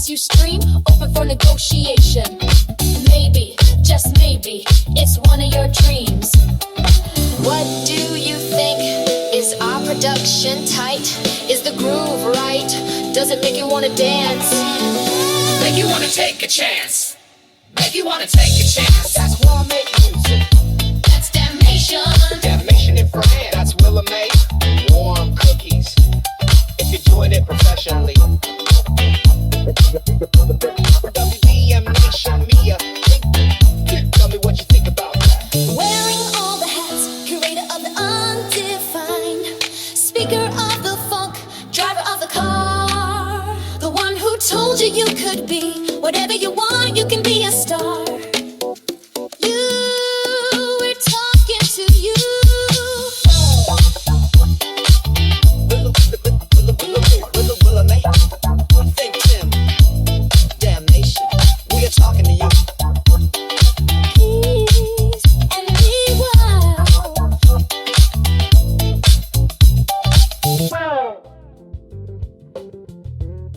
you stream, open for negotiation. Maybe, just maybe, it's one of your dreams. What do you think? Is our production tight? Is the groove right? Does it make you wanna dance? Make you wanna take a chance. Make you wanna take a chance. That's Willa May music. That's damnation. Damnation in France. That's Willa May. Warm cookies. If you're doing it professionally. WDM Nation Media. Tell me what you think about that. Wearing all the hats, curator of the undefined, speaker of the funk, driver of the car, the one who told you you could be whatever you want, you can be a star. We're talking to you. Willa May. ThinkTimm. Damnation. We are talking to you. Peace and be wild.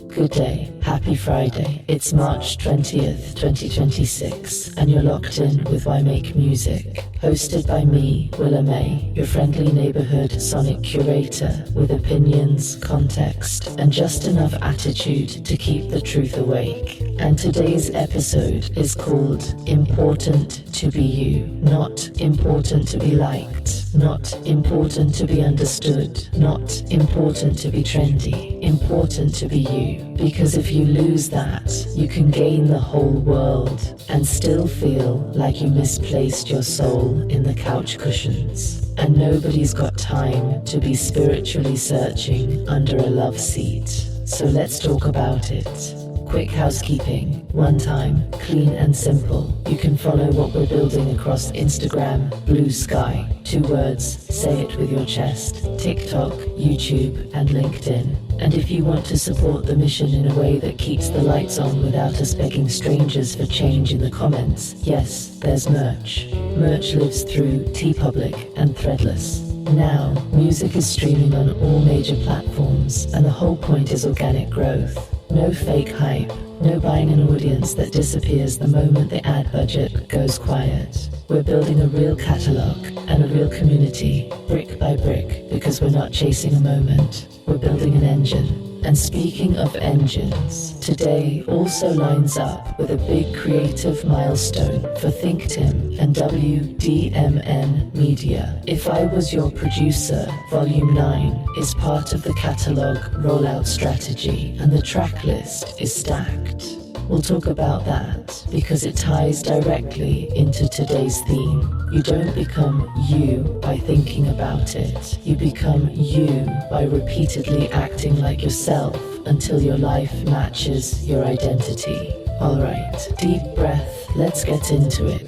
Good day, happy Friday. It's March 20th, 2026, and you're locked in with Why Make Music, hosted by me, Willa May, your friendly neighborhood sonic curator with opinions, context, and just enough attitude to keep the truth awake. And today's episode is called Important to be You, not important to be liked, not important to be understood, not important to be trendy, important to be you. Because if you lose that, you can gain the whole world and still feel like you misplaced your soul in the couch cushions. And nobody's got time to be spiritually searching under a love seat. So let's talk about it. Quick housekeeping, one time, clean and simple. You can follow what we're building across Instagram, Blue Sky, 2 words, say it with your chest, TikTok, YouTube, and LinkedIn. And if you want to support the mission in a way that keeps the lights on without us begging strangers for change in the comments, yes, there's merch. Merch lives through TeePublic and Threadless. Now, music is streaming on all major platforms, and the whole point is organic growth. No fake hype, no buying an audience that disappears the moment the ad budget goes quiet. We're building a real catalog and a real community, brick by brick, because we're not chasing a moment. We're building an engine. And speaking of engines, today also lines up with a big creative milestone for ThinkTimm and WDMN Media. If I Was Your Producer, Volume 9 is part of the catalog rollout strategy, and the track list is stacked. We'll talk about that because it ties directly into today's theme. You don't become you by thinking about it. You become you by repeatedly acting like yourself until your life matches your identity. All right, deep breath. Let's get into it.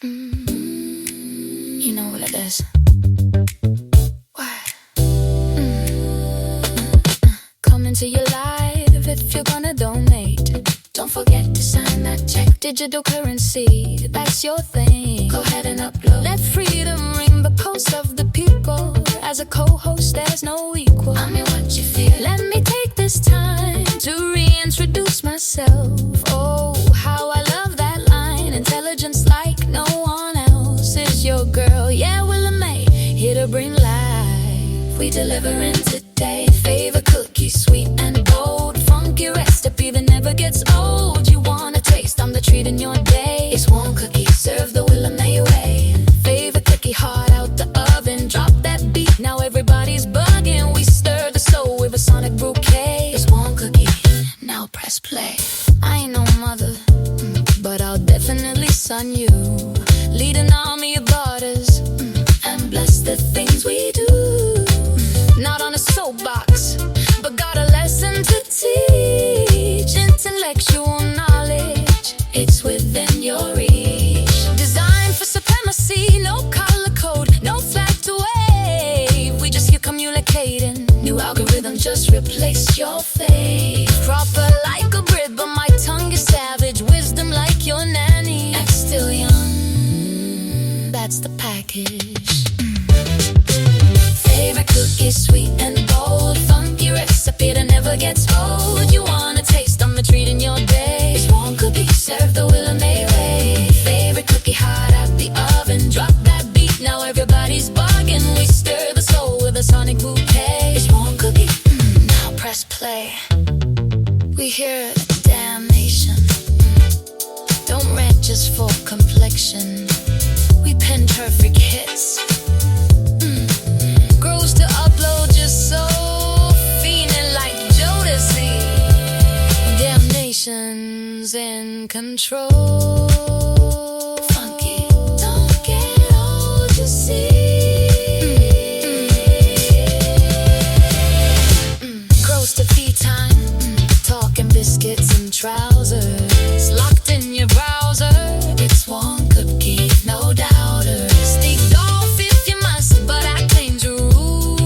You know what it is. Come into your life if you're gonna donate. Don't forget to sign that check. Digital currency, that's your thing. Go ahead and upload. Let freedom ring the pulse of the people. As a co-host, there's no equal. I mean, what you feel. Let me take this time to reintroduce myself. Oh, how I love that line. Intelligence like no one else is your girl. Yeah, Willa May, here to bring life. We delivering today. Favorite cookie, sweet and bold. Funky recipe that never gets old. You want a taste, I'm the treat in your day. It's one cookie, serve the Willa May way. Favorite cookie, hot out the oven. Drop that beat, now everybody's bugging. We stir the soul with a sonic bouquet. It's one cookie, now press play. I ain't no mother, but I'll definitely son you. Lead an army of daughters and bless the things we do. Not on a soapbox, but got a lesson to teach. Intellectual knowledge, it's within your reach. Designed for supremacy, no color code, no flag to wave. We just here communicating. New algorithm just replace your faith. Proper like a Brit, but my tongue is savage. Wisdom like your nanny. Act still young, that's the package. Favorite cookie, sweet and bold. Funky recipe that never gets old. play. We hear damnation. Don't rent just for complexion. We pen perfect hits. Grows to upload just so feeling like Jodeci. Damnation's in control. Funky, don't get old, you see. Grows to feed time. Talking biscuits and trousers. Locked in your browser. It's one cookie, no doubters. Sneak off if you must, but I claim to rule.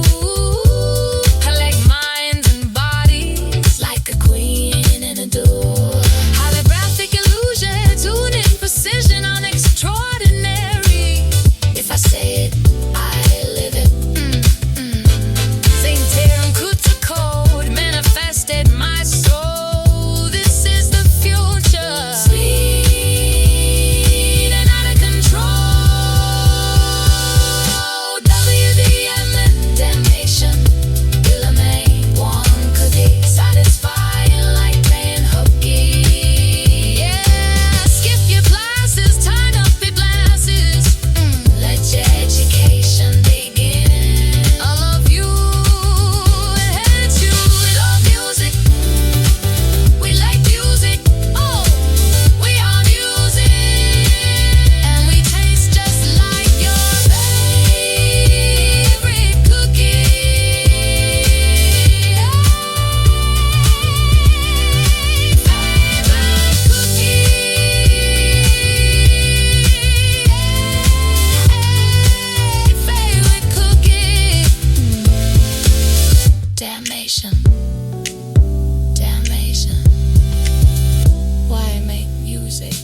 Collect minds and bodies like a queen in a duel. Holographic illusion, tune in precision on extraordinary. If I say it, I live it. Saint Terran Kuta code manifested my soul. This is the future. Sweet and out of control. WDMN damnation. Willa May, one cookie. Satisfying like playing hooky. Yeah, skip your classes, turn up your glasses. Let your education begin. I love you and hate you. We love music. We like music. Oh, we are music. And we taste just like your favorite cookie. Favorite cookie. Damnation. Damnation. Why make music?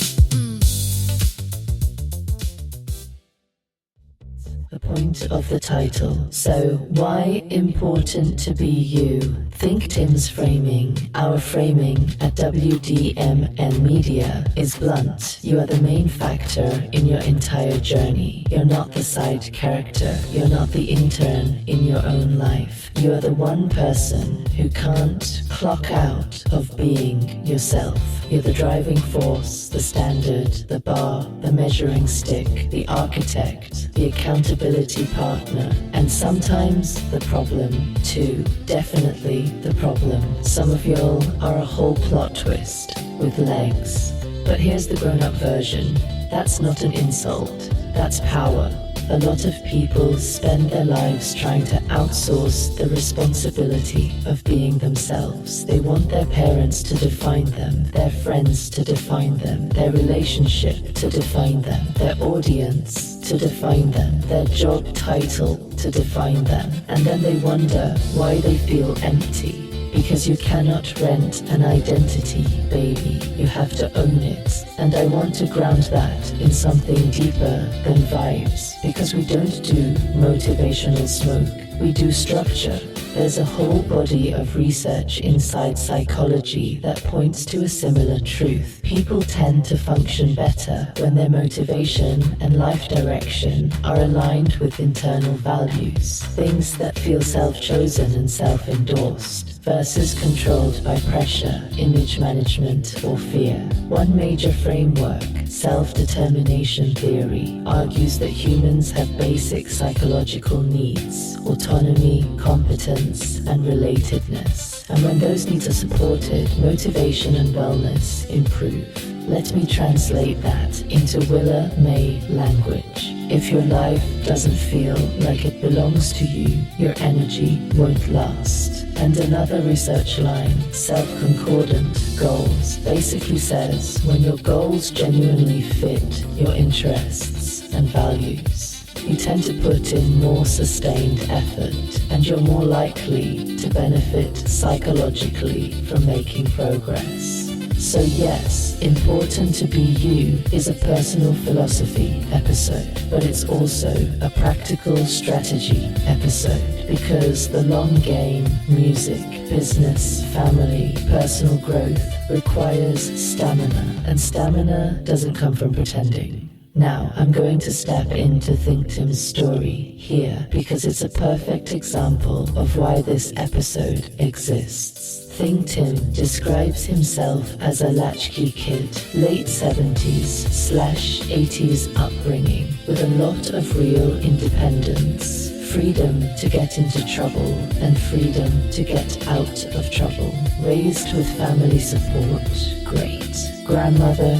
The point of the title. So, why important to be you? ThinkTimm's framing, our framing at WDMN Media is blunt. You are the main factor in your entire journey. You're not the side character. You're not the intern in your own life. You are the one person who can't clock out of being yourself. You're the driving force, the standard, the bar, the measuring stick, the architect, the accountability partner, and sometimes the problem too. Definitely the problem. Some of y'all are a whole plot twist with legs. But here's the grown-up version. That's not an insult. That's power. A lot of people spend their lives trying to outsource the responsibility of being themselves. They want their parents to define them, their friends to define them, their relationship to define them, their audience to define them, their job title to define them. And then they wonder why they feel empty. Because you cannot rent an identity, baby. You have to own it. And I want to ground that in something deeper than vibes. Because we don't do motivational smoke. We do structure. There's a whole body of research inside psychology that points to a similar truth. People tend to function better when their motivation and life direction are aligned with internal values. Things that feel self-chosen and self-endorsed versus controlled by pressure, image management, or fear. One major framework, self-determination theory, argues that humans have basic psychological needs: autonomy, competence, and relatedness. And when those needs are supported, motivation and wellness improve. Let me translate that into Willa May language. If your life doesn't feel like it belongs to you, your energy won't last. And another research line, self-concordant goals, basically says when your goals genuinely fit your interests and values, you tend to put in more sustained effort, and you're more likely to benefit psychologically from making progress. So yes, important to be you is a personal philosophy episode, but it's also a practical strategy episode, because the long game, music, business, family, personal growth requires stamina, and stamina doesn't come from pretending. Now, I'm going to step into ThinkTimm's story here because it's a perfect example of why this episode exists. ThinkTimm describes himself as a latchkey kid, late 70s/80s upbringing, with a lot of real independence. Freedom to get into trouble and freedom to get out of trouble. Raised with family support, great. Grandmother,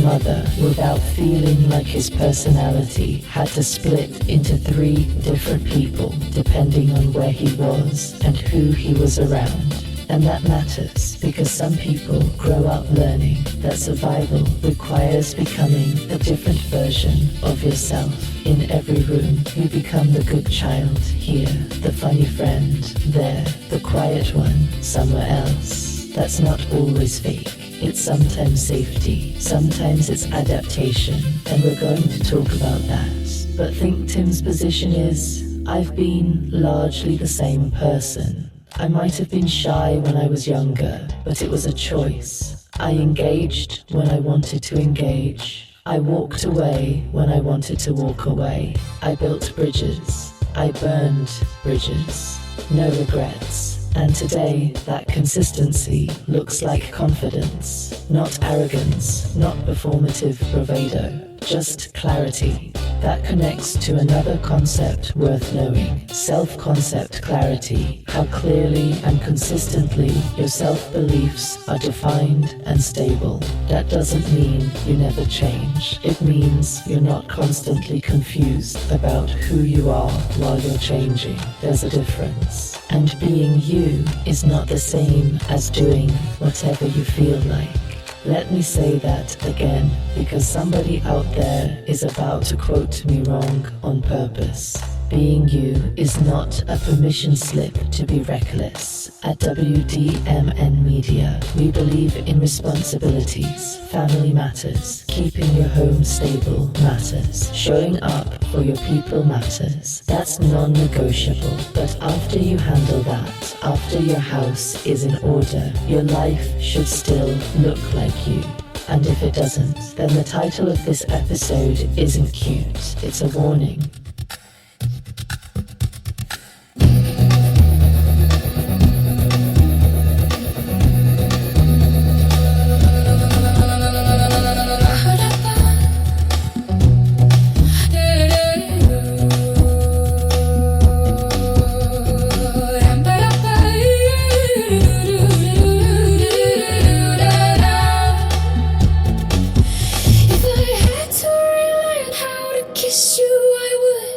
mother, without feeling like his personality had to split into 3 different people depending on where he was and who he was around. And that matters because some people grow up learning that survival requires becoming a different version of yourself. In every room, you become the good child here, the funny friend there, the quiet one somewhere else. That's not always fake. It's sometimes safety, sometimes it's adaptation, and we're going to talk about that. But ThinkTimm's position is, I've been largely the same person. I might have been shy when I was younger, but it was a choice. I engaged when I wanted to engage. I walked away when I wanted to walk away. I built bridges. I burned bridges. No regrets. And today, that consistency looks like confidence, not arrogance, not performative bravado, just clarity. That connects to another concept worth knowing, self-concept clarity, how clearly and consistently your self-beliefs are defined and stable. That doesn't mean you never change. It means you're not constantly confused about who you are while you're changing. There's a difference. And being you is not the same as doing whatever you feel like. Let me say that again, because somebody out there is about to quote me wrong on purpose. Being you is not a permission slip to be reckless. At WDMN Media, we believe in responsibilities. Family matters. Keeping your home stable matters. Showing up for your people matters. That's non-negotiable. But after you handle that, after your house is in order, your life should still look like you. And if it doesn't, then the title of this episode isn't cute. It's a warning.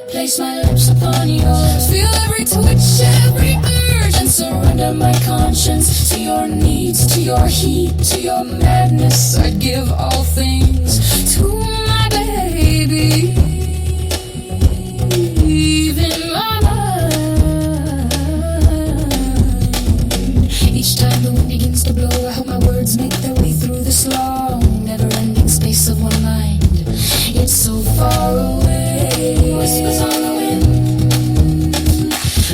Place my lips upon yours. Feel every twitch, every urge, and surrender my conscience to your needs, to your heat, to your madness. I'd give all things to my baby, even my mind. Each time the wind begins to blow, I hope my words make their way through this long, never-ending space of one mind. It's so far away. Whispers on the wind.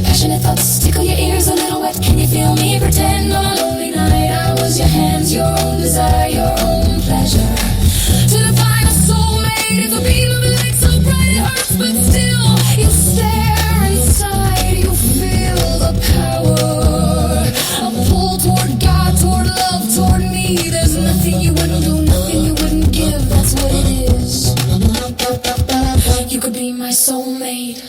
Passionate thoughts tickle your ears a little wet. Can you feel me pretend on a lonely night I was your hands, your own desire, your own pleasure? To define a soulmate is a beam of light so bright it hurts, but still you stare inside. You feel the power, a pull toward God, toward love, toward me. There's nothing you wouldn't do, nothing you wouldn't give. That's what it is. You could be my soulmate.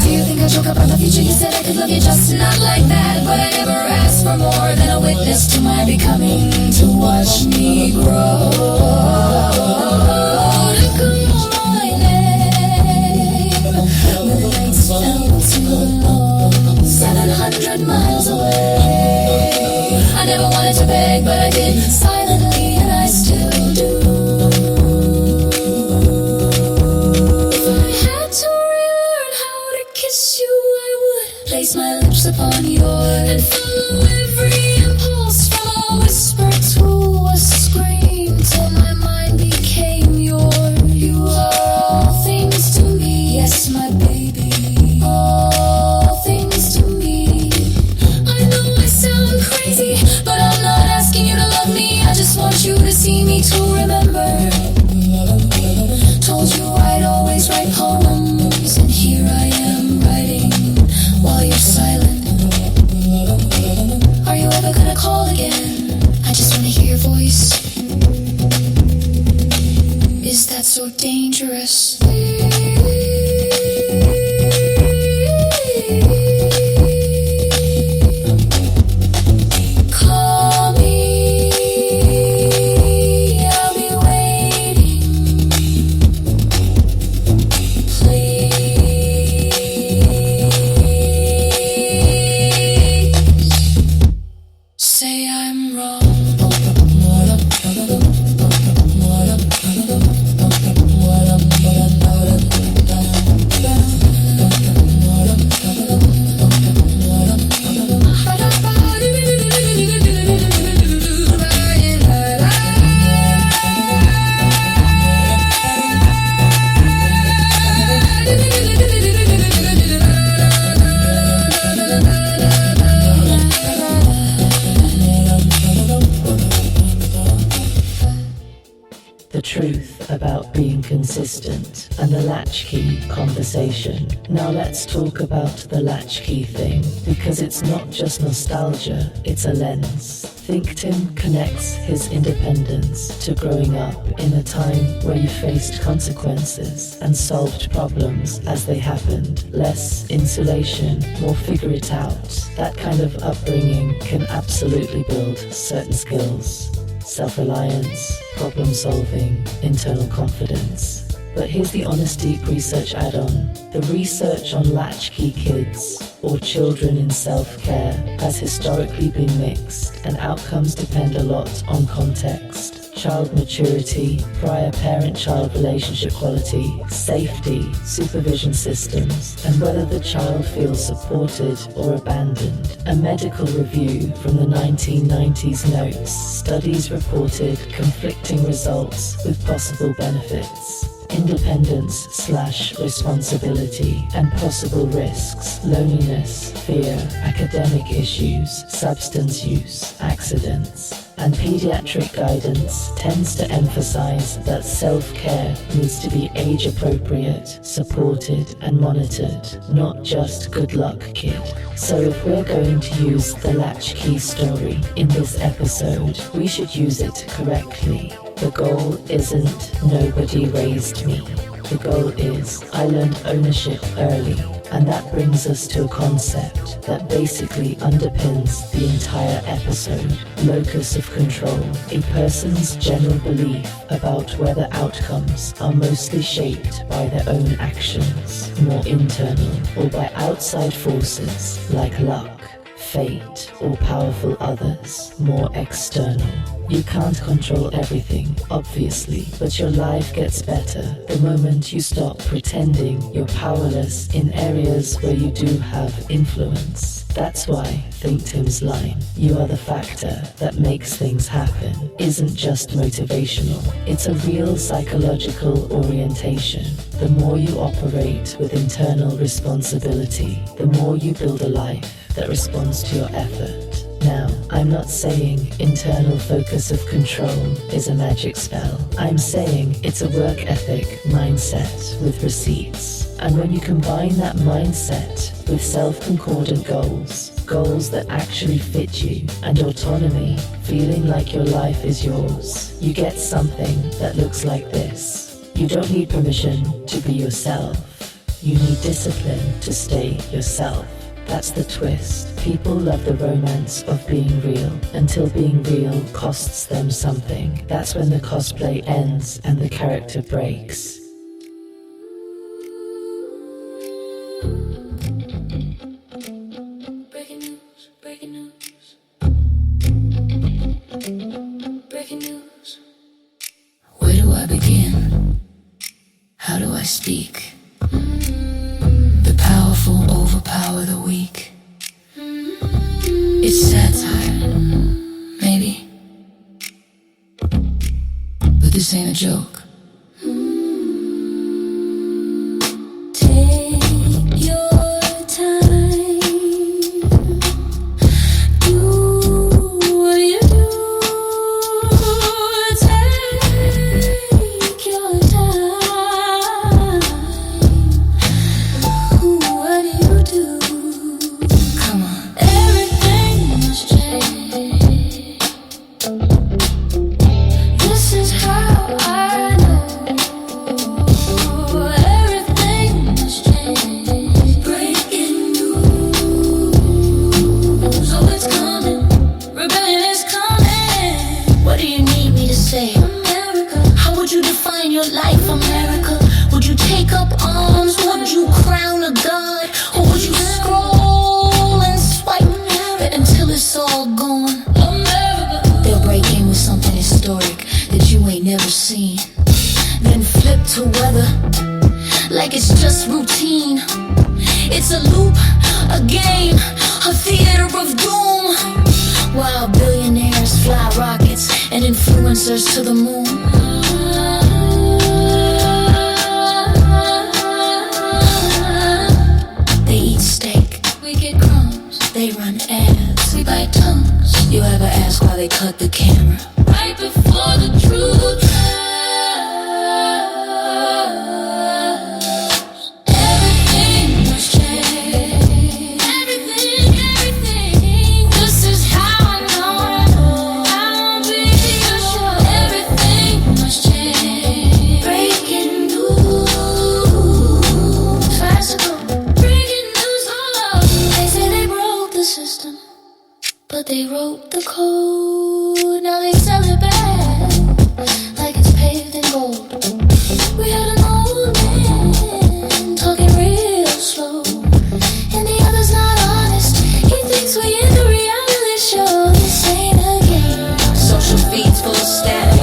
Do you think I joke about the future? You said I could love you just not like that, but I never asked for more than a witness to my becoming, to watch me grow. To call my name, the nights felt too long, 700 miles away. I never wanted to beg, but I did silently, and I still do. If I had to relearn how to kiss you, I would place my lips upon yours and follow every impulse from a whisper to a scream till my mind became yours. dangerous. Call me, I'll be waiting. Please say I'm wrong. The truth about being consistent and the latchkey conversation. Now let's talk about the latchkey thing, because it's not just nostalgia, it's a lens. ThinkTimm connects his independence to growing up in a time where you faced consequences and solved problems as they happened. Less insulation, more figure it out. That kind of upbringing can absolutely build certain skills. Self-reliance, problem-solving, internal confidence. But here's the honest deep research add-on. The research on latchkey kids or children in self-care has historically been mixed, and outcomes depend a lot on context. Child maturity, prior parent-child relationship quality, safety, supervision systems, and whether the child feels supported or abandoned. A medical review from the 1990s notes studies reported conflicting results with possible benefits. Independence/responsibility and possible risks, loneliness, fear, academic issues, substance use, accidents. And pediatric guidance tends to emphasize that self-care needs to be age-appropriate, supported and monitored, not just good luck kid. So if we're going to use the latchkey story in this episode, we should use it correctly. The goal isn't nobody raised me. The goal is I learned ownership early. And that brings us to a concept that basically underpins the entire episode. Locus of control. A person's general belief about whether outcomes are mostly shaped by their own actions, more internal, or by outside forces like luck, fate, or powerful others, more external. You can't control everything, obviously, but your life gets better the moment you stop pretending you're powerless in areas where you do have influence. That's why ThinkTimm's line, "You are the factor that makes things happen," isn't just motivational. It's a real psychological orientation. The more you operate with internal responsibility, the more you build a life that responds to your effort. Now, I'm not saying internal focus of control is a magic spell. I'm saying it's a work ethic mindset with receipts. And when you combine that mindset with self-concordant goals, goals that actually fit you, and autonomy, feeling like your life is yours, you get something that looks like this. You don't need permission to be yourself. You need discipline to stay yourself. That's the twist. People love the romance of being real until being real costs them something. That's when the cosplay ends and the character breaks. Breaking news, breaking news. Breaking news. Where do I begin? How do I speak? The powerful overpower the weak. It's satire, maybe. But this ain't a joke. Take your time. Do what you do. Take your time. What do you do? Come on. Everything must change. This is how I to weather like it's just routine. It's a loop, a game, a theater of doom. While billionaires fly rockets and influencers to the moon. They eat steak, we get crumbs. They run ads, we bite tongues. You ever ask why they cut the camera right before the truth? Everything must change. Everything. This is how I know I'll be sure. Everything must change. Breaking news. Classical. Breaking news all over. They say they broke the system, but they wrote the code. Now they sell it back like it's paved in gold. We had an old man talking real slow, and the other's not honest. He thinks we in the reality show. This ain't a game. Social feeds full of static,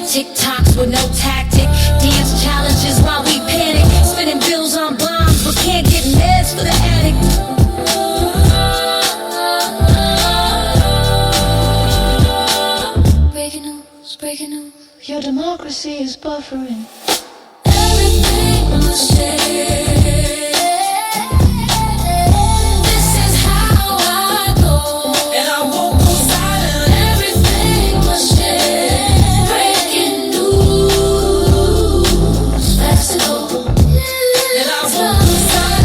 TikToks with no tactic, dance challenges while we panic, spending bills on bombs but can't get meds for the addict. Breaking news. Your democracy is buffering. Everything must change. This is how I go, and I won't go silent. Everything must change. Breaking news. Fast to go, and I won't go silent.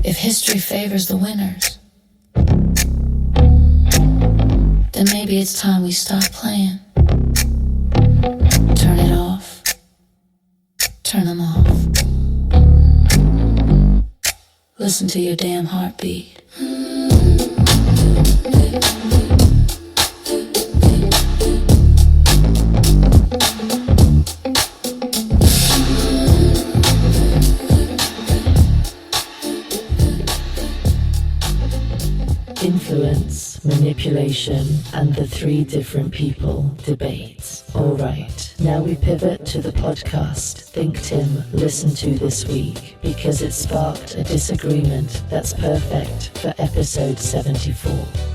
If history favors the winners, then maybe it's time we stop playing. Turn it off. Turn them off. Listen to your damn heartbeat. Influence, manipulation, and the three different people debate. Alright, now we pivot to the podcast ThinkTimm listened to this week because it sparked a disagreement that's perfect for episode 74.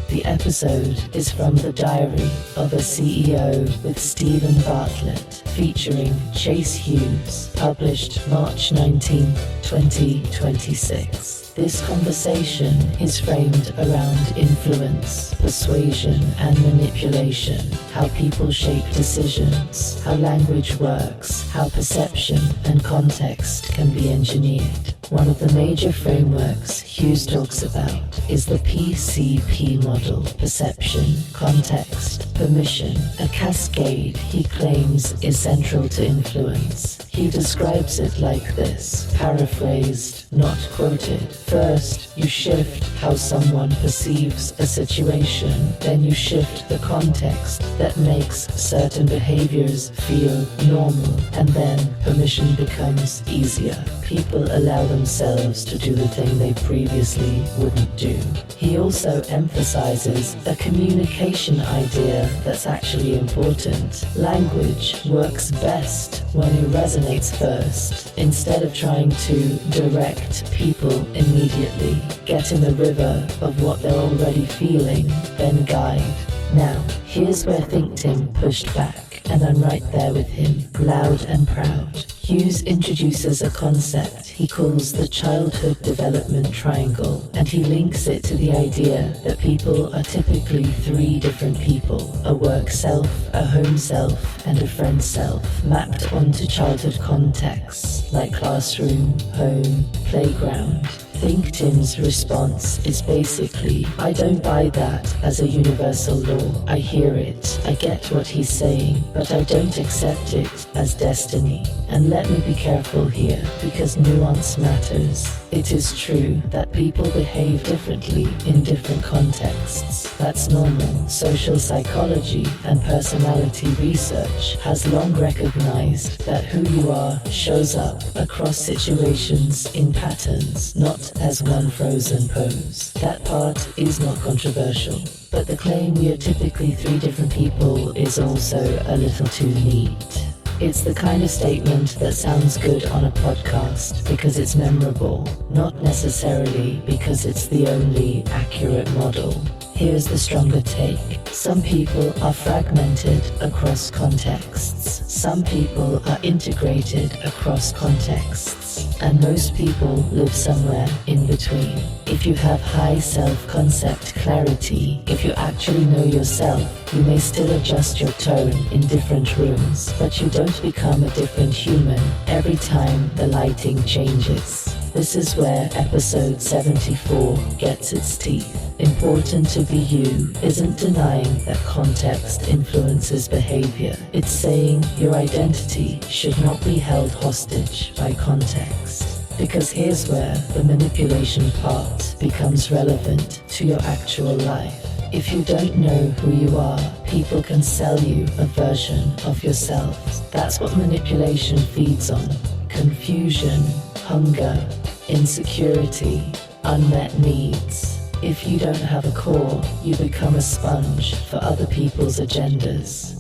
The episode is from the diary of a CEO with Stephen Bartlett, featuring Chase Hughes, published March 19, 2026. This conversation is framed around influence, persuasion, and manipulation, how people shape decisions, how language works, how perception and context can be engineered. One of the major frameworks Hughes talks about is the PCP model: perception, context, permission, a cascade he claims is central to influence. He describes it like this, paraphrased, not quoted. First, you shift how someone perceives a situation, then you shift the context that makes certain behaviors feel normal, and then permission becomes easier. People allow themselves to do the thing they previously wouldn't do. He also emphasizes a communication idea that's actually important. Language works best when it resonates first. Instead of trying to direct people immediately, get in the river of what they're already feeling, then guide. Now, here's where ThinkTimm pushed back, and I'm right there with him, loud and proud. Hughes introduces a concept he calls the childhood development triangle, and he links it to the idea that people are typically three different people: a work self, a home self, and a friend self, mapped onto childhood contexts like classroom, home, playground. ThinkTimm's response is basically, I don't buy that as a universal law. I hear it, I get what he's saying, but I don't accept it as destiny. And let me be careful here, because nuance matters. It is true that people behave differently in different contexts. That's normal. Social psychology and personality research has long recognized that who you are shows up across situations in patterns, not as one frozen pose. That part is not controversial. But the claim we are typically three different people is also a little too neat. It's the kind of statement that sounds good on a podcast because it's memorable, not necessarily because it's the only accurate model. Here's the stronger take. Some people are fragmented across contexts. Some people are integrated across contexts. And most people live somewhere in between. If you have high self-concept clarity, if you actually know yourself, you may still adjust your tone in different rooms, but you don't become a different human every time the lighting changes. This is where episode 74 gets its teeth. Important to be you isn't denying that context influences behavior. It's saying your identity should not be held hostage by context. Because here's where the manipulation part becomes relevant to your actual life. If you don't know who you are, people can sell you a version of yourself. That's what manipulation feeds on. Confusion, hunger, insecurity, unmet needs. If you don't have a core, you become a sponge for other people's agendas.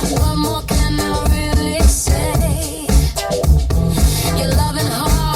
What more can I really say? You're loving hard.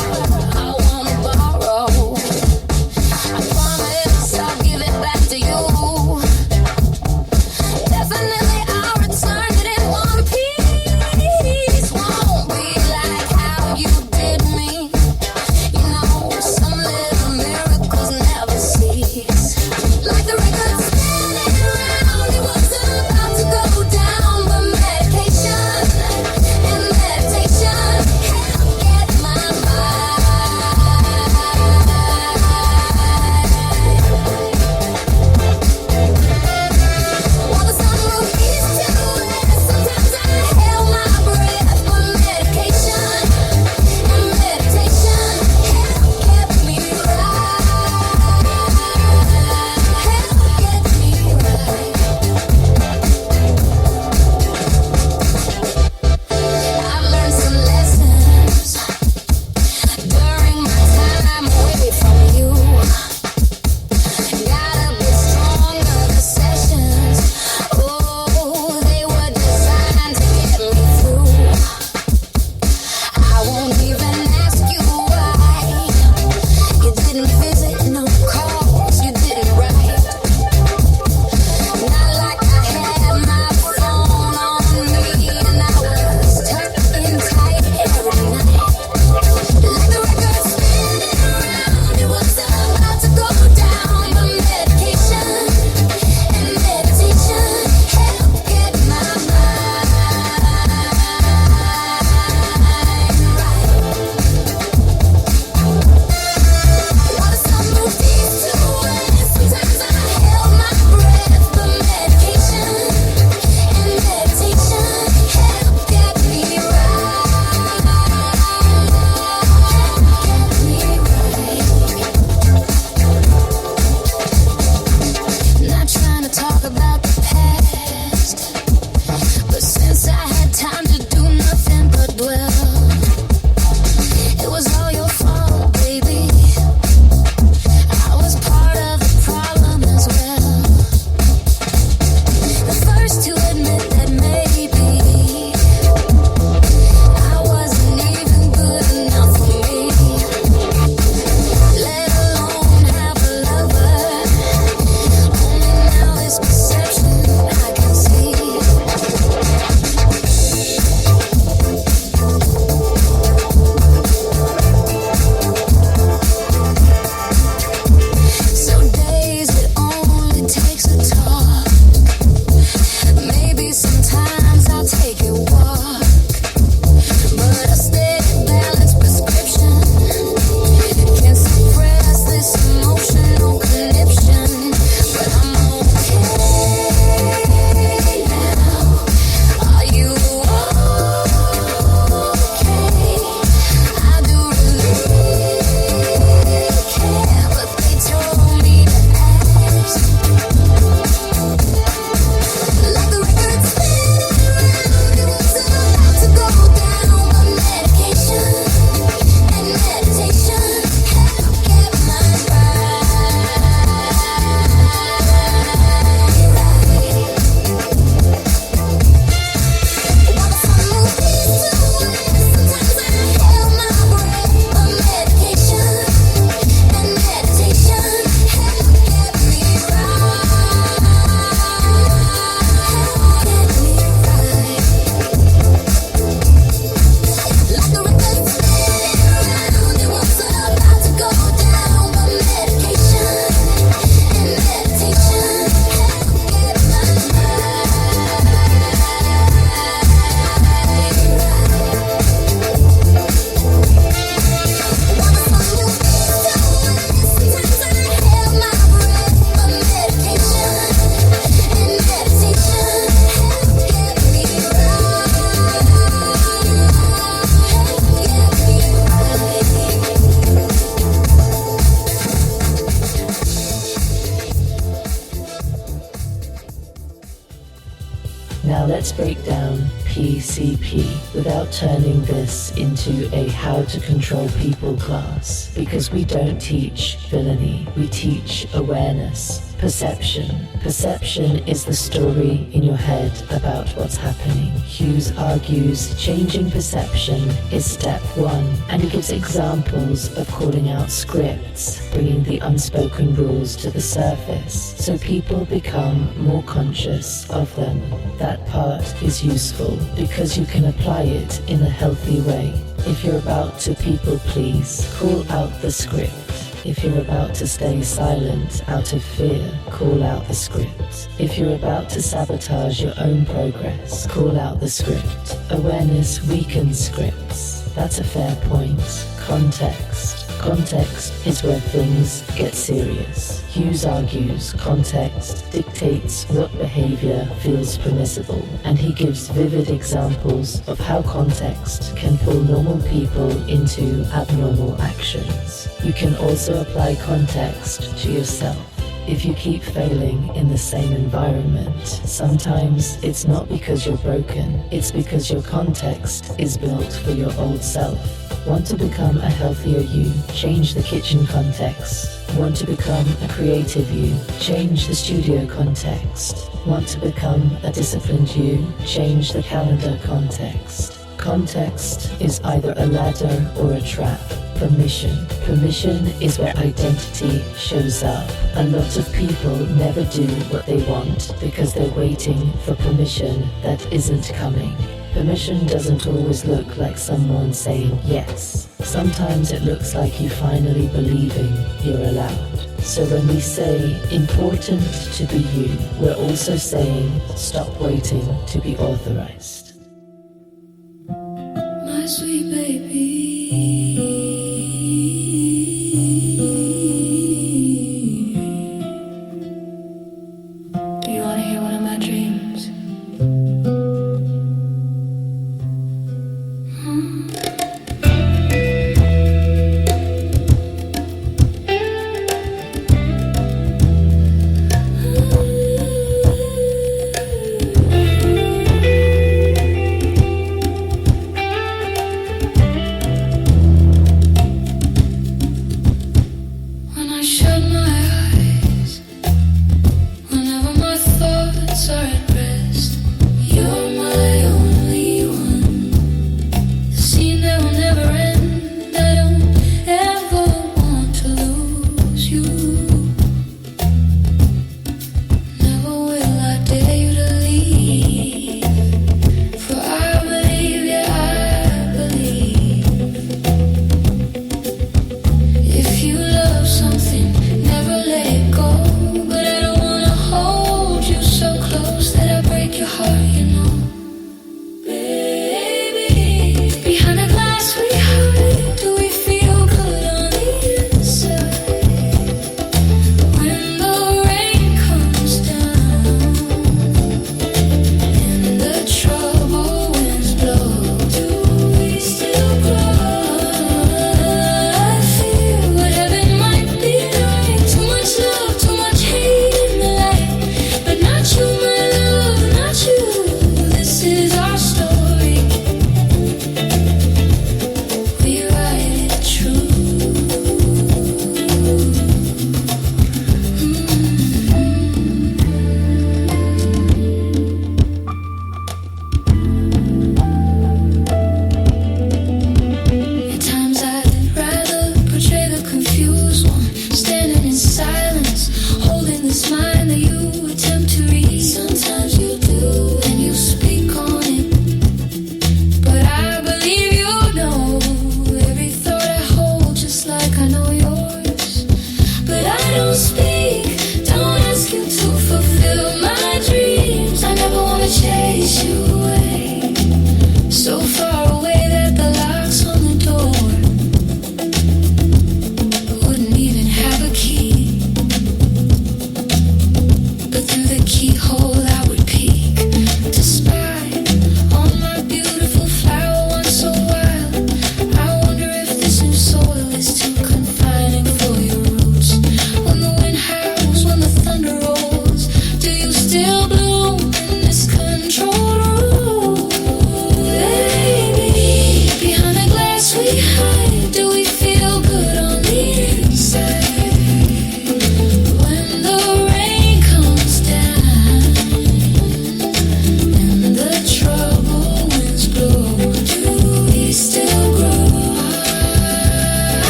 let's break down PCP without turning this into a how to control people class, because we don't teach villainy, we teach awareness. Perception. Perception is the story in your head about what's happening. Hughes argues changing perception is step one, and he gives examples of calling out scripts, bringing the unspoken rules to the surface, so people become more conscious of them. That part is useful because you can apply it in a healthy way. If you're about to people please, call out the script. If you're about to stay silent out of fear, call out the script. If you're about to sabotage your own progress, call out the script. Awareness weakens scripts. That's a fair point. Context. Context is where things get serious. Hughes argues context dictates what behavior feels permissible, and he gives vivid examples of how context can pull normal people into abnormal actions. You can also apply context to yourself. If you keep failing in the same environment, sometimes it's not because you're broken, it's because your context is built for your old self. Want to become a healthier you? Change the kitchen context. Want to become a creative you? Change the studio context. Want to become a disciplined you? Change the calendar context. Context is either a ladder or a trap. Permission. Permission is where identity shows up. A lot of people never do what they want because they're waiting for permission that isn't coming. Permission doesn't always look like someone saying yes. Sometimes it looks like you finally believing you're allowed. So when we say important to be you, we're also saying stop waiting to be authorized. My sweet baby. Do you want to hear one of my dreams? When I shut my eyes, whenever my thoughts are at rest, you're my only one. The scene that will never end. I don't ever want to lose you. Never will I dare you to leave, for I believe, yeah, I believe. If you love something, never let it go. But I don't wanna hold you so close that I break your heart, you know. Baby, behind the glass we hide, do we feel good on the inside? When the rain comes down and the trouble winds blow, do we still cry? I feel what heaven might be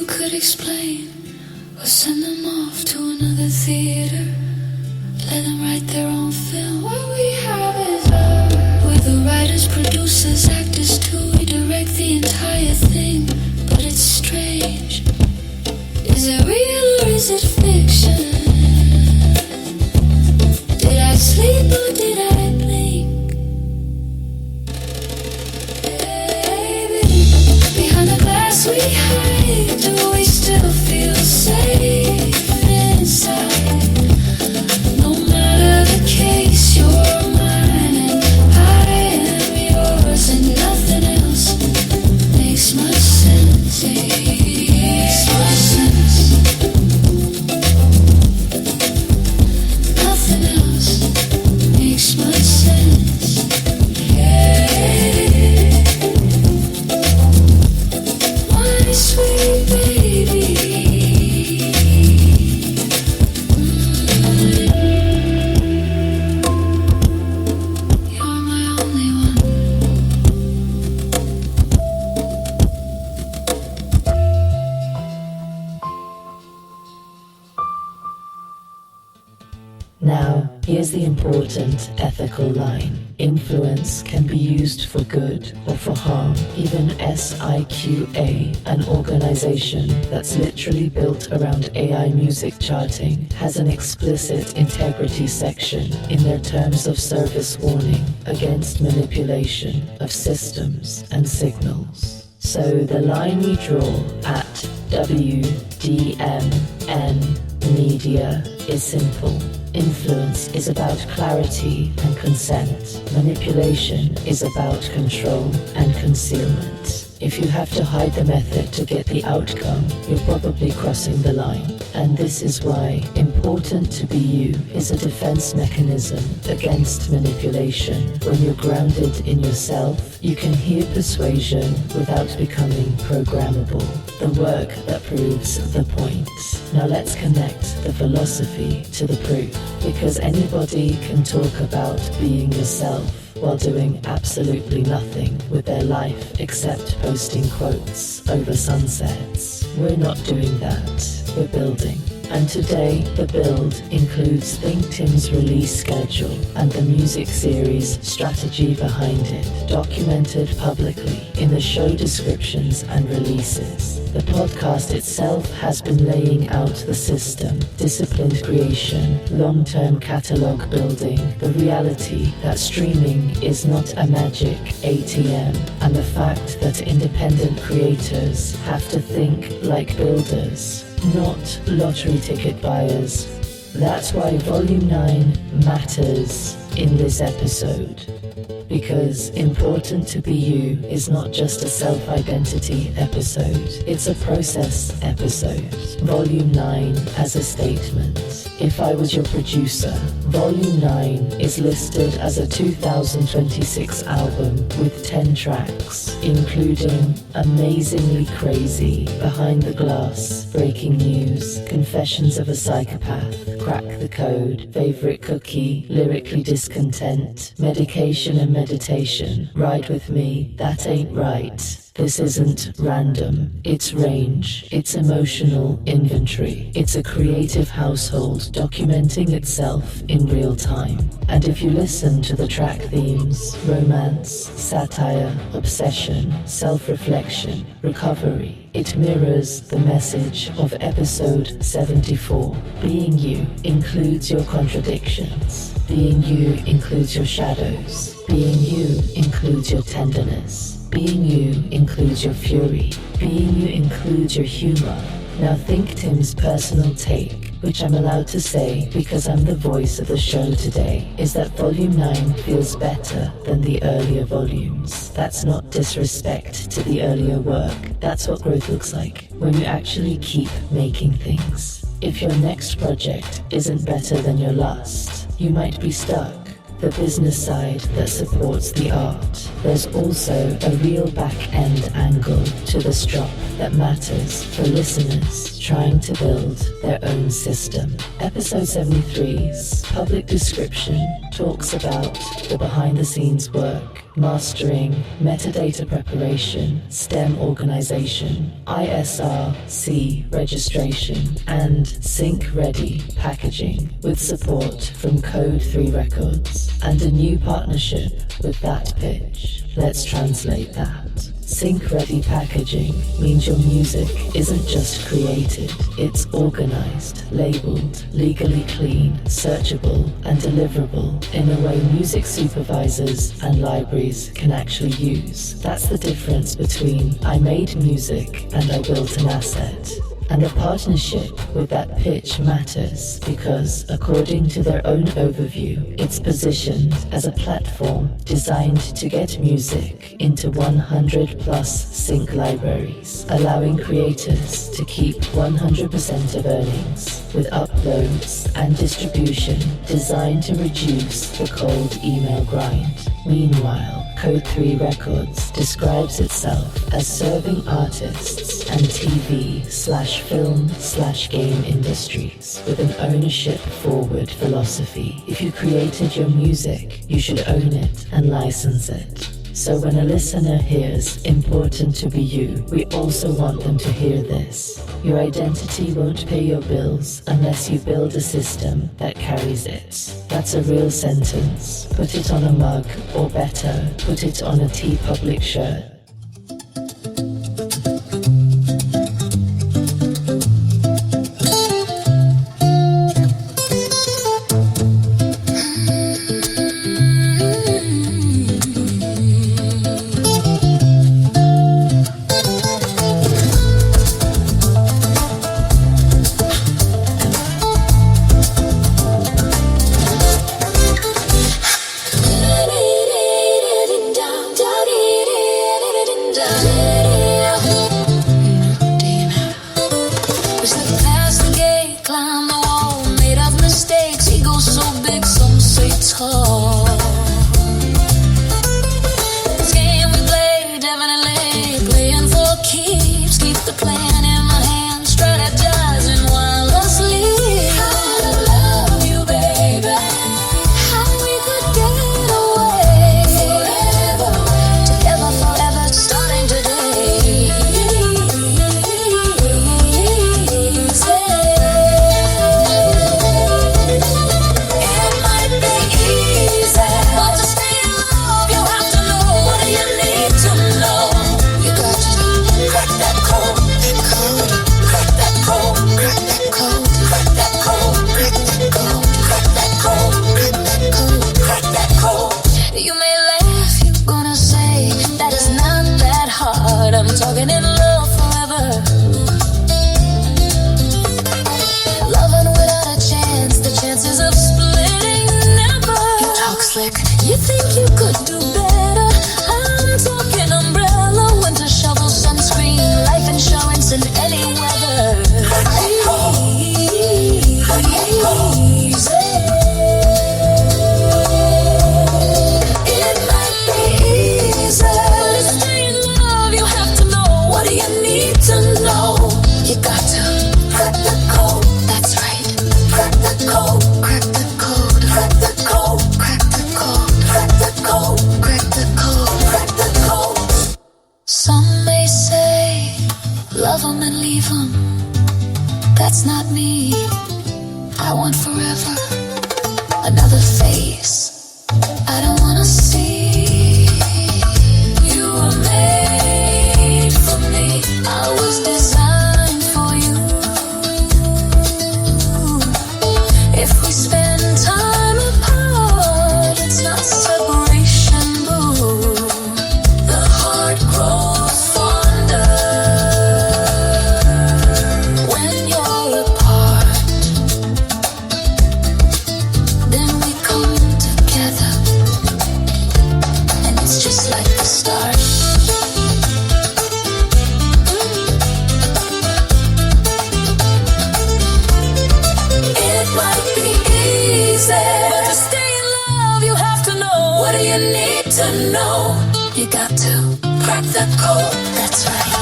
you could explain or send them off to another theater. Let them write their own film. What we have is art. We're the writers, producers, actors too. We direct the entire thing, but it's strange. Is it real or is it fiction? Did I sleep or did I blink? Baby, behind the glass we hide. Do we still feel safe inside? No matter the case, you're mine and I am yours, and nothing else makes much sense. Makes much sense. Nothing else makes much sense. Yeah. My sweet baby. You're my only one. Now, here's the important ethical line. Influence can be used for good or for harm. Even SIQA, an organization that's literally built around AI music charting, has an explicit integrity section in their terms of service warning against manipulation of systems and signals. So the line we draw at WDMN Media is simple. Influence is about clarity and consent. Manipulation is about control and concealment. If you have to hide the method to get the outcome, you're probably crossing the line. And this is why important to be you is a defense mechanism against manipulation. When you're grounded in yourself, you can hear persuasion without becoming programmable. The work that proves the point. Now let's connect the philosophy to the proof, because anybody can talk about being yourself while doing absolutely nothing with their life except posting quotes over sunsets. We're not doing that, we're building. And today, the build includes ThinkTimm's release schedule and the music series strategy behind it, documented publicly in the show descriptions and releases. The podcast itself has been laying out the system, disciplined creation, long-term catalog building, the reality that streaming is not a magic ATM, and the fact that independent creators have to think like builders, not lottery ticket buyers. That's why Volume 9 matters in this episode. Because important to be you is not just a self-identity episode, it's a process episode. Volume 9 as a statement. If I was your producer, Volume 9 is listed as a 2026 album with 10 tracks, including Amazingly Crazy, Behind the Glass, Breaking News, Confessions of a Psychopath, Crack the Code, Favorite Cookie, Lyrically Discontent, Medication and Meditation, Ride With Me, That Ain't Right. This isn't random, it's range, it's emotional inventory, it's a creative household documenting itself in real time. And if you listen to the track themes, romance, satire, obsession, self-reflection, recovery, it mirrors the message of episode 74. Being you includes your contradictions. Being you includes your shadows. Being you includes your tenderness. Being you includes your fury. Being you includes your humor. Now ThinkTimm's personal take, which I'm allowed to say because I'm the voice of the show today, is that Volume 9 feels better than the earlier volumes. That's not disrespect to the earlier work. That's what growth looks like, when you actually keep making things. If your next project isn't better than your last, you might be stuck. The business side that supports the art. There's also a real back-end angle to this drop that matters for listeners trying to build their own system. Episode 73's public description talks about the behind-the-scenes work, mastering, metadata preparation, STEM organization, ISRC registration, and sync-ready packaging with support from Code 3 Records and a new partnership with That Pitch. Let's translate that. Sync-ready packaging means your music isn't just created, it's organized, labeled, legally clean, searchable, and deliverable in a way music supervisors and libraries can actually use. That's the difference between I made music and I built an asset. And the partnership with That Pitch matters because, according to their own overview, it's positioned as a platform designed to get music into 100 plus sync libraries, allowing creators to keep 100% of earnings, with uploads and distribution designed to reduce the cold email grind. Meanwhile, Code 3 Records describes itself as serving artists and TV/film/game industries with an ownership-forward philosophy. If you created your music, you should own it and license it. So when a listener hears "important to be you," we also want them to hear this. Your identity won't pay your bills unless you build a system that carries it. That's a real sentence. Put it on a mug, or better, put it on a TeePublic shirt. You think you could do better? I'm talking umbrella, winter shovel, sunscreen, life insurance in any weather. Easy. It might be easy. To stay in love, you have to know. What do you need to know? You got to crack the code. That's right. Crack the code. Crack the code. Crack the code. Crack the code. Crack the code. Crack the code. Crack the code. Some may say, love 'em and leave 'em. That's not me. I want forever. Another face I don't wanna see. You were made for me. I was designed for you. If we spend time apart, it's not separation, boo. The heart grows fonder when you're apart. Then we come together, and it's just like the start. It might be easy, but to stay in love, you have to know. What do you need to know? You got to crack the code. That's right.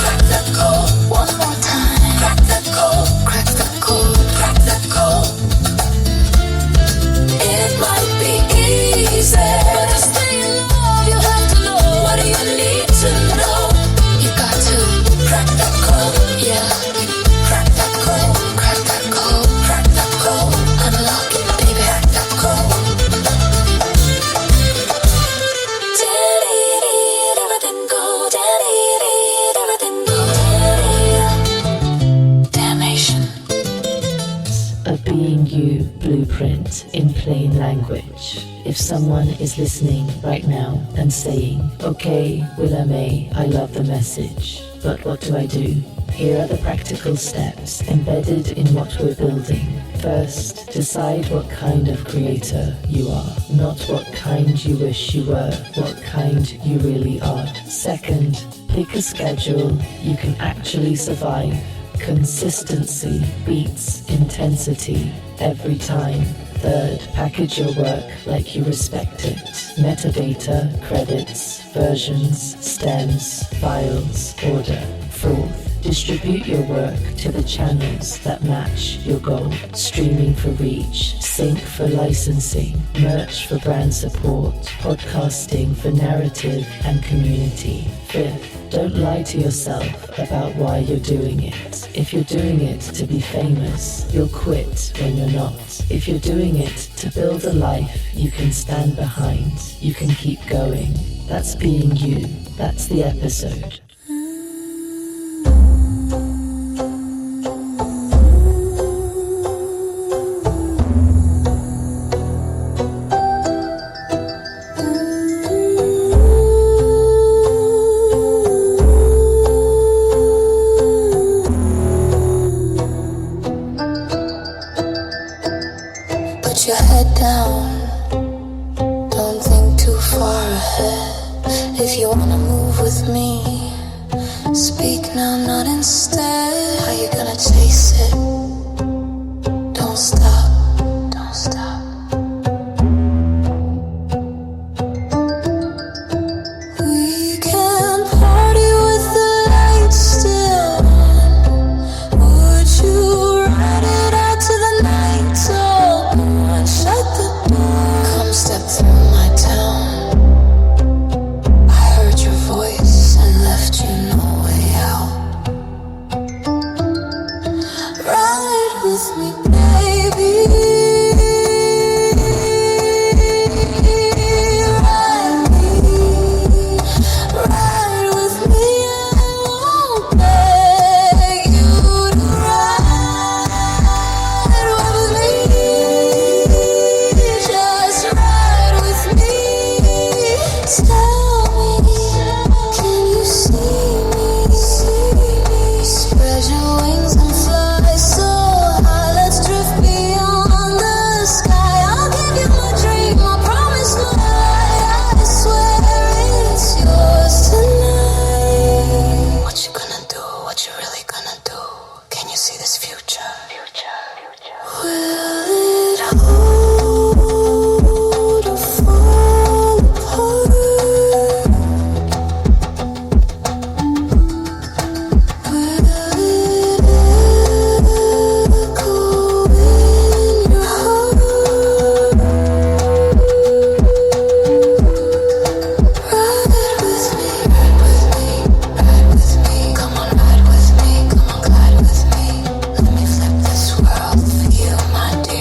Crack the code. One more time. Crack the code. Crack the code. Crack the code. It might be Being You blueprint in plain language. If someone is listening right now and saying, okay, Willa May, I love the message, but what do I do? Here are the practical steps embedded in what we're building. First, decide what kind of creator you are, not what kind you wish you were, what kind you really are. Second, pick a schedule you can actually survive. Consistency beats intensity every time. Third, package your work like you respect it. Metadata, credits, versions, stems, files, order. Fourth, distribute your work to the channels that match your goal. Streaming for reach, sync for licensing, merch for brand support, podcasting for narrative and community. Fifth, don't lie to yourself about why you're doing it. If you're doing it to be famous, you'll quit when you're not. If you're doing it to build a life you can stand behind, you can keep going. That's being you. That's the episode. Put your head down, don't think too far ahead. If you wanna move with me, speak now, not instead. How you gonna chase it? Don't stop, don't stop. We can party with the lights still on. Would you ride it out to the night's over? Shut the door. Come step through my town. I heard your voice and left you no way out. Ride with me, baby. Ride with me. I won't beg you to ride with me. Just ride with me. Tell me, can you see me? Spread your wings and fly so high. Let's drift beyond the sky. I'll give you my dream, I promise no lie. I swear it's yours tonight. What you gonna do? What you really gonna do? Can you see this future? Will it hold or fall apart? Will it echo in your heart? Ride with me, ride with me. Come on, ride with me, come on, glide with me. Let me flip this world for you, my dear.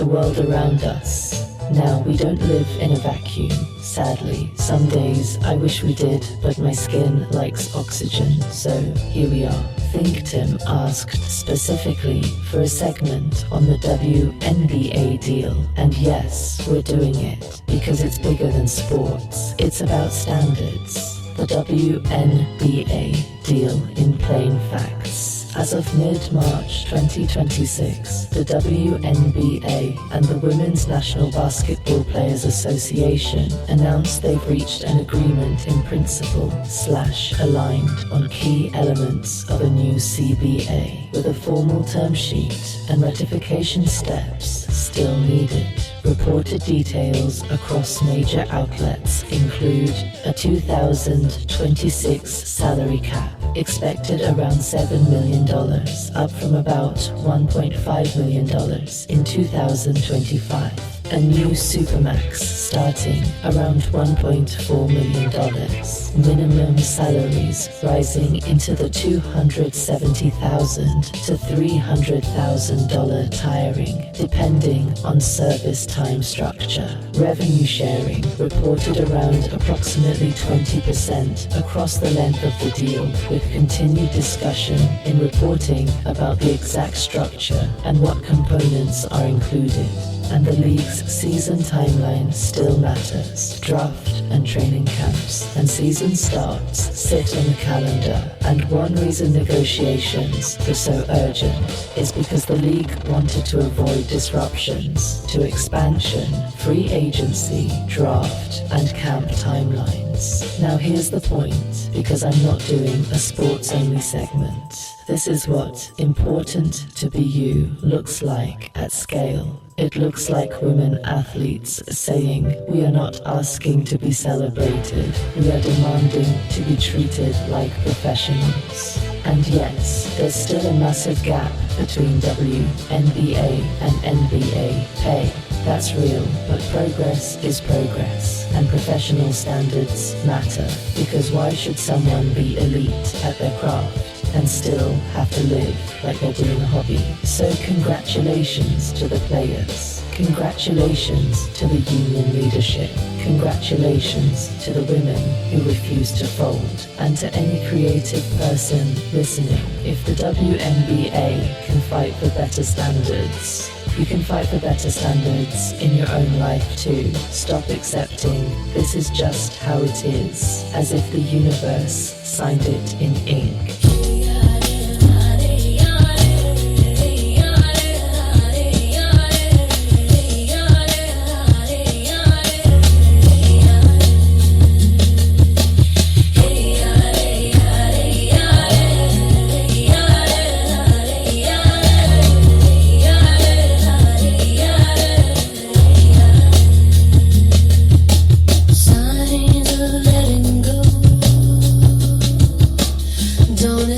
the world around us. Now, we don't live in a vacuum, sadly. Some days I wish we did, but my skin likes oxygen, so here we are. ThinkTimm asked specifically for a segment on the WNBA deal, and yes, we're doing it, because it's bigger than sports. It's about standards. The WNBA deal in plain facts. As of mid-March 2026, the WNBA and the Women's National Basketball Players Association announced they've reached an agreement in principle / aligned on key elements of a new CBA, with a formal term sheet and ratification steps still needed. Reported details across major outlets include a 2026 salary cap expected around $7 million, up from about $1.5 million in 2025. A new supermax starting around $1.4 million. Minimum salaries rising into the $270,000 to $300,000 tiering, depending on service time structure. Revenue sharing reported around approximately 20% across the length of the deal, with continued discussion in reporting about the exact structure and what components are included. And the league's season timeline still matters. Draft and training camps and season starts sit on the calendar. And one reason negotiations were so urgent is because the league wanted to avoid disruptions to expansion, free agency, draft, and camp timelines. Now here's the point, because I'm not doing a sports-only segment. This is what important to be you looks like at scale. It looks like women athletes saying, we are not asking to be celebrated, we are demanding to be treated like professionals. And yes, there's still a massive gap between WNBA and NBA pay. That's real, but progress is progress, and professional standards matter, because why should someone be elite at their craft and still have to live like they're doing a hobby? So congratulations to the players. Congratulations to the union leadership. Congratulations to the women who refuse to fold. And to any creative person listening, if the WNBA can fight for better standards, you can fight for better standards in your own life too. Stop accepting this is just how it is, as if the universe signed it in ink. Don't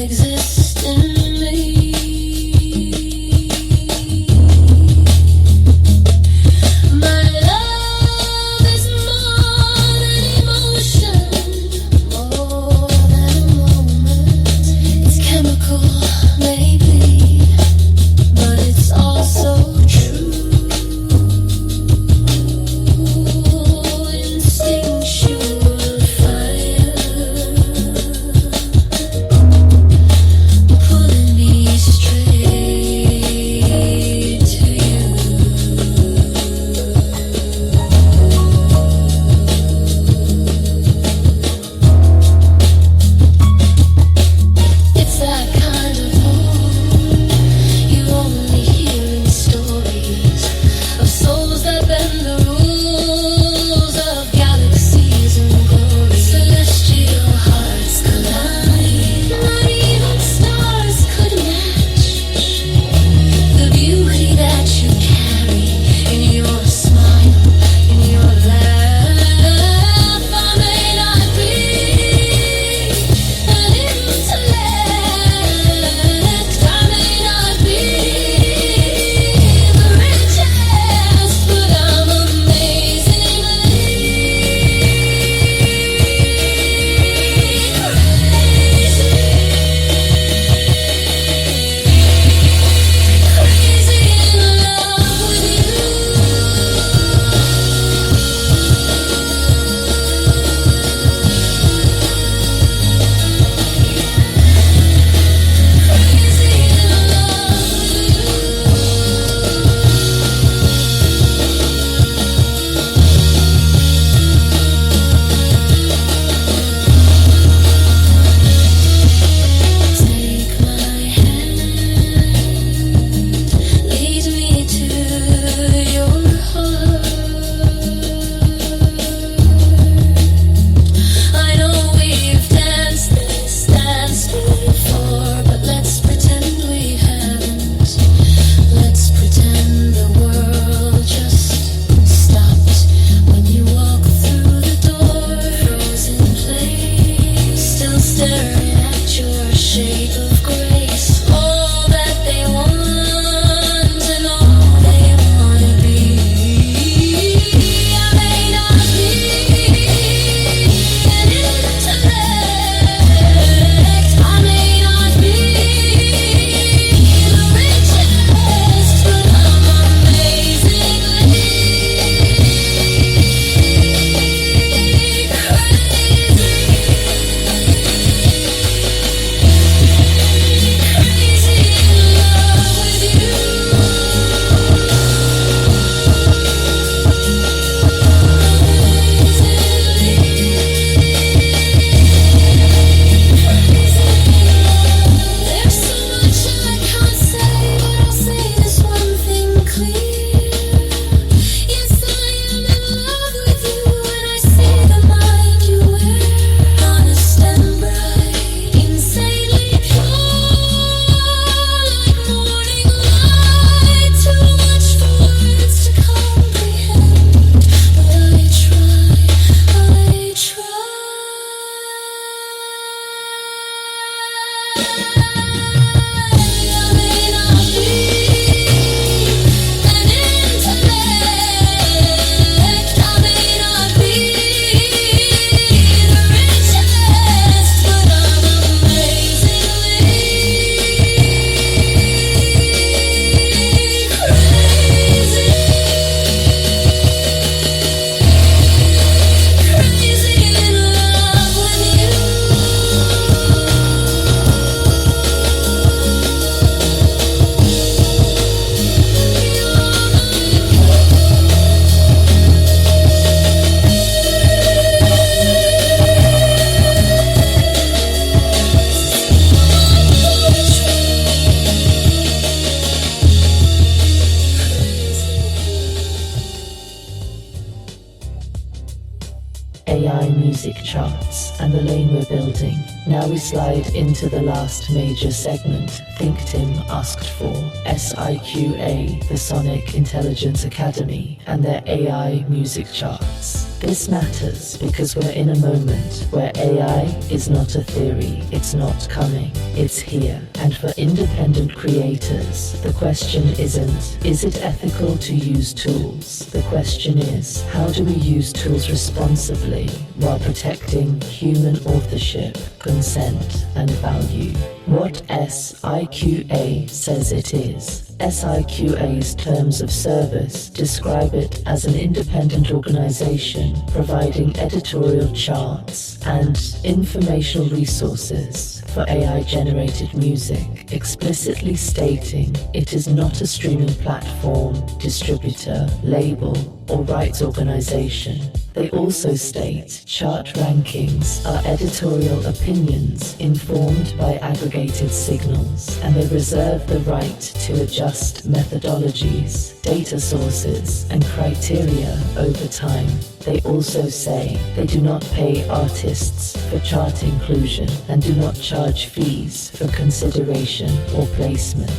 AI music charts and the lane we're building. Now we slide into the last major segment ThinkTimm asked for, SIQA, the Sonic Intelligence Academy, and their AI music charts. This matters because we're in a moment where AI is not a theory, it's not coming, it's here. And for independent creators, the question isn't, is it ethical to use tools? The question is, how do we use tools responsibly while protecting human authorship, consent, and value? What SIQA says it is. SIQA's terms of service describe it as an independent organization providing editorial charts and informational resources for AI-generated music, explicitly stating it is not a streaming platform, distributor, label, or rights organization. They also state chart rankings are editorial opinions informed by aggregated signals, and they reserve the right to adjust methodologies, data sources, and criteria over time. They also say they do not pay artists for chart inclusion and do not charge fees for consideration or placement.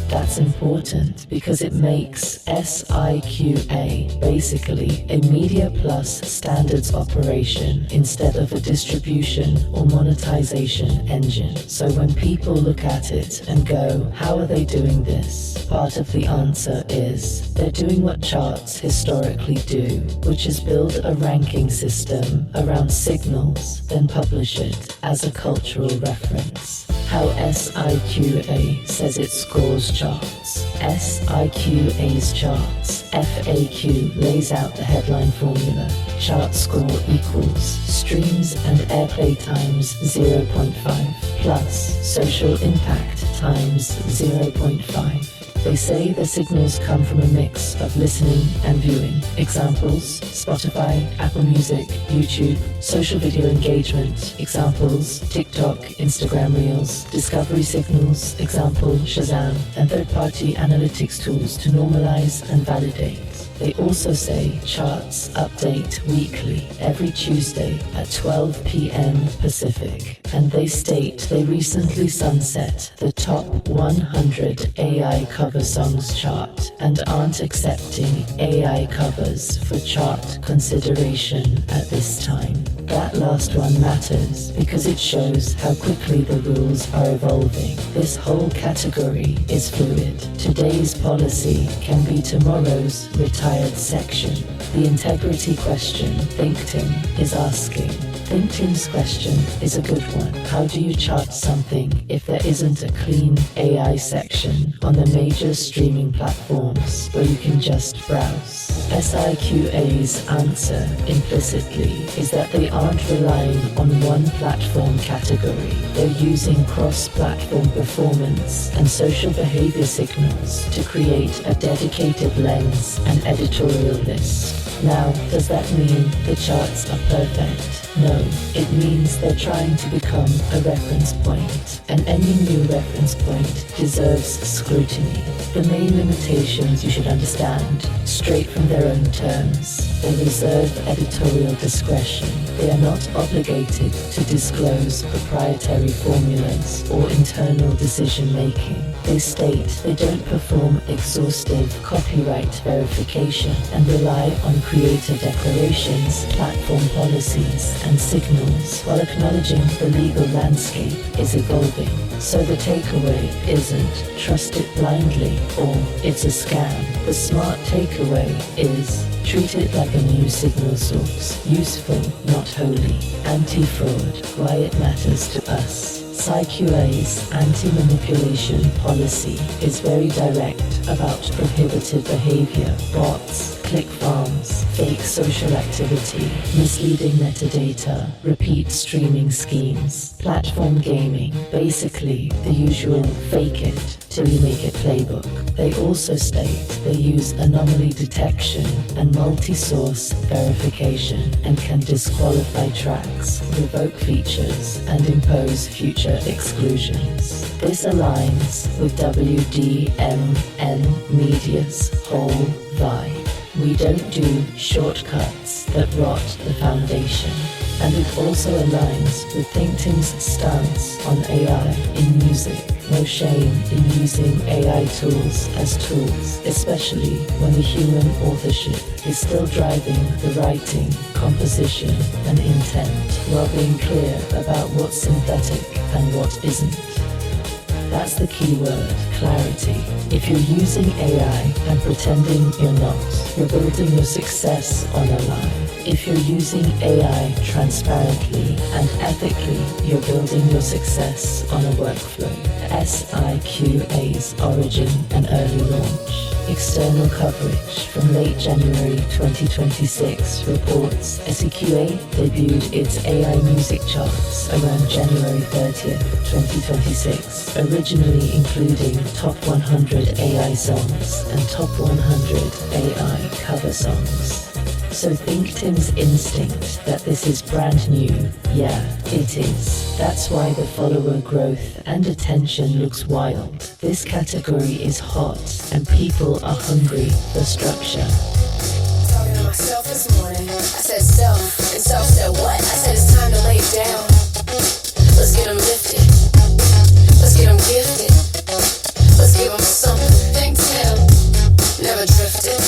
That's important because it makes SIQA basically a Media Plus standards operation instead of a distribution or monetization engine. So when people look at it and go, how are they doing this? Part of the answer is they're doing what charts historically do, which is build a ranking system around signals, then publish it as a cultural reference. How SIQA says it scores charts. SIQA's charts. FAQ lays out the headline formula. Chart score equals streams and airplay times 0.5 plus social impact times 0.5. They say the signals come from a mix of listening and viewing. Examples: Spotify, Apple Music, YouTube, social video engagement. Examples: TikTok, Instagram Reels, discovery signals. Example: Shazam, and third-party analytics tools to normalize and validate. They also say charts update weekly, every Tuesday at 12 p.m. Pacific. And they state they recently sunset the top 100 AI cover songs chart and aren't accepting AI covers for chart consideration at this time. That last one matters because it shows how quickly the rules are evolving. This whole category is fluid. Today's policy can be tomorrow's retired section. The integrity question ThinkTimm is asking. ThinkTimm's question is a good one. How do you chart something if there isn't a clean AI section on the major streaming platforms where you can just browse? SIQA's answer implicitly is that they aren't relying on one platform category. They're using cross-platform performance and social behavior signals to create a dedicated lens and editorial list. Now, does that mean the charts are perfect? No, it means they're trying to become a reference point, and any new reference point deserves scrutiny. The main limitations you should understand, straight from their own terms. They reserve editorial discretion. They are not obligated to disclose proprietary formulas or internal decision-making. They state they don't perform exhaustive copyright verification and rely on creator declarations, platform policies, and signals, while acknowledging the legal landscape is evolving. So the takeaway isn't trust it blindly or it's a scam. The smart takeaway is treat it like a new signal source, useful, not holy, anti-fraud, why it matters to us. SIQA's anti-manipulation policy is very direct about prohibited behavior, bots, click farms, fake social activity, misleading metadata, repeat streaming schemes, platform gaming, basically the usual fake it till you make it playbook. They also state they use anomaly detection and multi-source verification and can disqualify tracks, revoke features, and impose future exclusions. This aligns with WDMN Media's whole vibe. We don't do shortcuts that rot the foundation. and it also aligns with ThinkTimm's stance on AI in music. No shame in using AI tools as tools, especially when the human authorship is still driving the writing, composition, and intent, while being clear about what's synthetic and what isn't. That's the key word, clarity. If you're using AI and pretending you're not, you're building your success on a lie. If you're using AI transparently and ethically, you're building your success on a workflow. SIQA's origin and early launch. External coverage from late January 2026 reports SEQA debuted its AI music charts around January 30th, 2026, originally including top 100 AI songs and top 100 AI cover songs. So ThinkTimm's instinct that this is brand new, yeah, it is. That's why the follower growth and attention looks wild. This category is hot and people are hungry for structure. Talking to myself this morning, I said self, and self said what? I said it's time to lay it down. Let's get them lifted. Let's get them gifted. Let's give them something. ThinkTimm never drifted.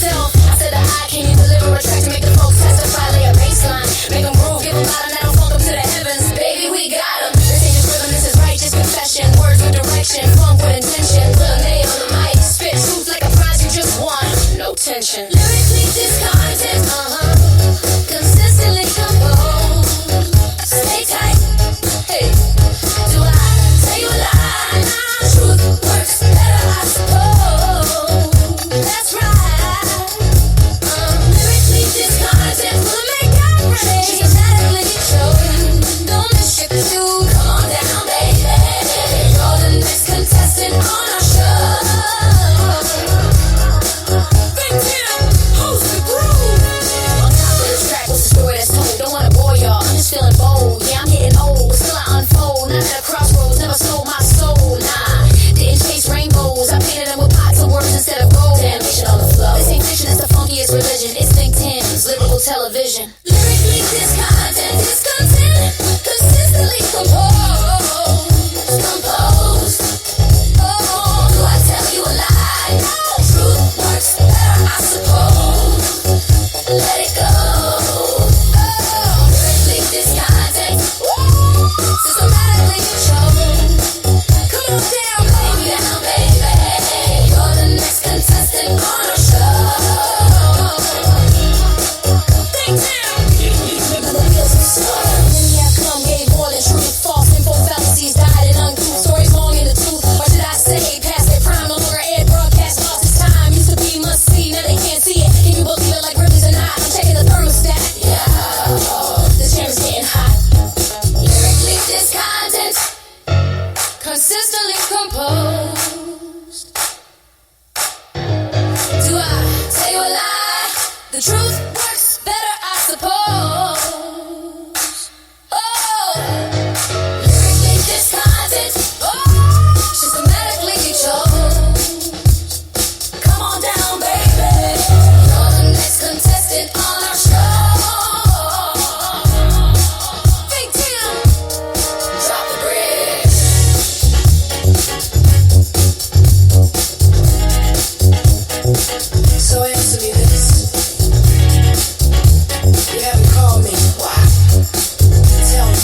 I said the I can you deliver a track to make the folks testify, lay a baseline, make them groove, give them loud and now funk them to the heavens. Baby, we got them. This ain't just rhythm, this is righteous confession. Words with direction, funk with intention. Willa May on the mic, spit truth like a prize you just won. No tension. Lyrically discontent, consistently composed. Stay tight. Hey, do I tell you a lie? Nah, truth works better, I suppose. That's right. Television. Lyrically discontent, consistently composed. Oh, do I tell you a lie? No, truth works better, I suppose. Let it go. Oh, lyrically discontent, systematically chosen. Come on down, baby. You're the next contestant on our show. Consistently composed. Do I tell you a lie? The truth works better, I suppose. Oh, lyrically discontent, systematically chose. Come on down, baby. You're the next contestant on our show. ThinkTimm, drop the bridge. So answer me this. You haven't called me. Why? Tell me,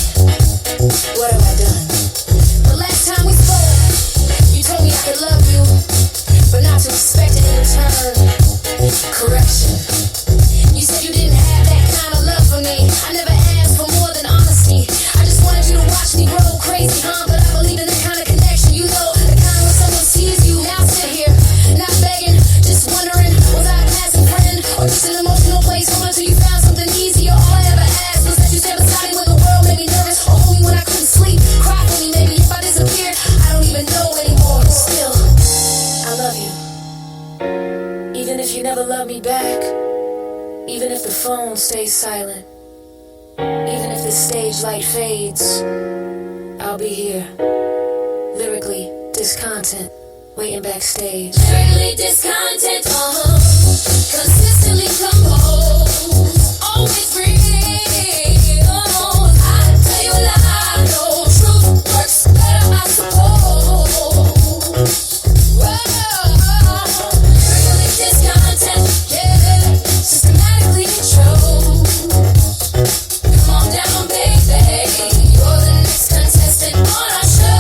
what have I done? The last time we spoke, you told me I could love you, but not to expect it in return. Correction. You said you didn't have that kind of love for me. I never asked for more than honesty. I just wanted you to watch me grow crazy, huh? But I believe in the kind of connection, you know, the kind where someone sees you. Now sit here, not begging, just wondering, was I a passing friend or just an emotional placeholder until you found something easier? All I ever asked was that you stand beside me when the world made me nervous, or hold me when I couldn't sleep, cry for me maybe if I disappeared. I don't even know anymore, but still, I love you. Even if you never love me back, even if the phone stays silent, even if the stage light fades, I'll be here, lyrically discontent, waiting backstage. Lyrically discontent, Consistently composed, always real. I tell you a lie, no truth works better, I suppose. Really discontent, yeah, systematically chose. Come on down, baby, you're the next contestant on our show.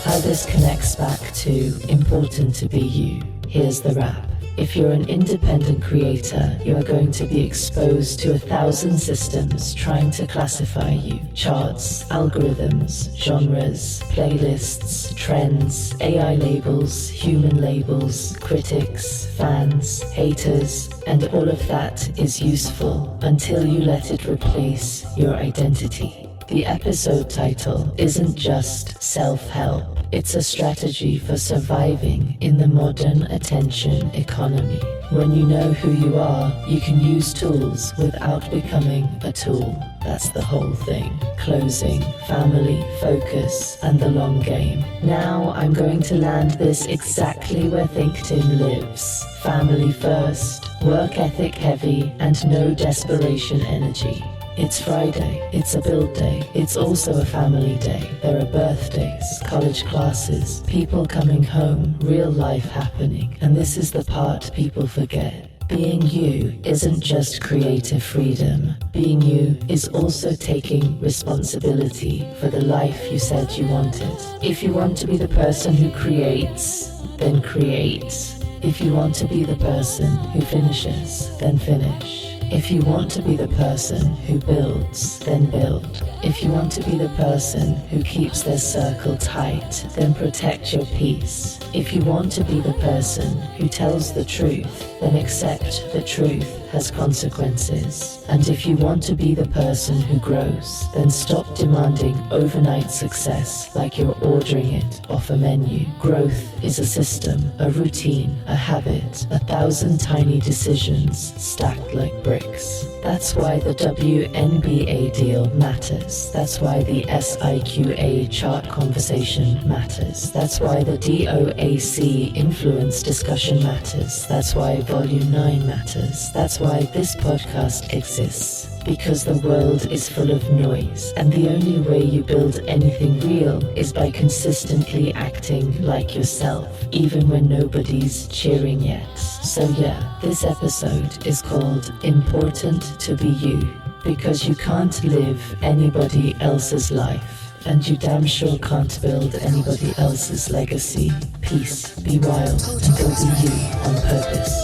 How this connects back to important to be you. Here's the rap. If you're an independent creator, you are going to be exposed to 1,000 systems trying to classify you. Charts, algorithms, genres, playlists, trends, AI labels, human labels, critics, fans, haters, and all of that is useful until you let it replace your identity. The episode title isn't just self-help. It's a strategy for surviving in the modern attention economy. When you know who you are, you can use tools without becoming a tool. That's the whole thing. Closing, family, focus, and the long game. Now I'm going to land this exactly where ThinkTimm lives. Family first, work ethic heavy, and no desperation energy. It's Friday, it's a build day, it's also a family day. There are birthdays, college classes, people coming home, real life happening. And this is the part people forget. Being you isn't just creative freedom. Being you is also taking responsibility for the life you said you wanted. If you want to be the person who creates, then create. If you want to be the person who finishes, then finish. If you want to be the person who builds, then build. If you want to be the person who keeps their circle tight, then protect your peace. If you want to be the person who tells the truth, then accept the truth has consequences. And if you want to be the person who grows, then stop demanding overnight success like you're ordering it off a menu. Growth is a system, a routine, a habit, 1,000 tiny decisions stacked like bricks. That's why the WNBA deal matters. That's why the SIQA chart conversation matters. That's why the DOAC influence discussion matters. That's why Volume 9 matters. That's why this podcast exists. Because the world is full of noise, and the only way you build anything real is by consistently acting like yourself, even when nobody's cheering yet. So yeah, this episode is called Important to Be You, because you can't live anybody else's life, and you damn sure can't build anybody else's legacy. Peace, be wild, and go be you on purpose.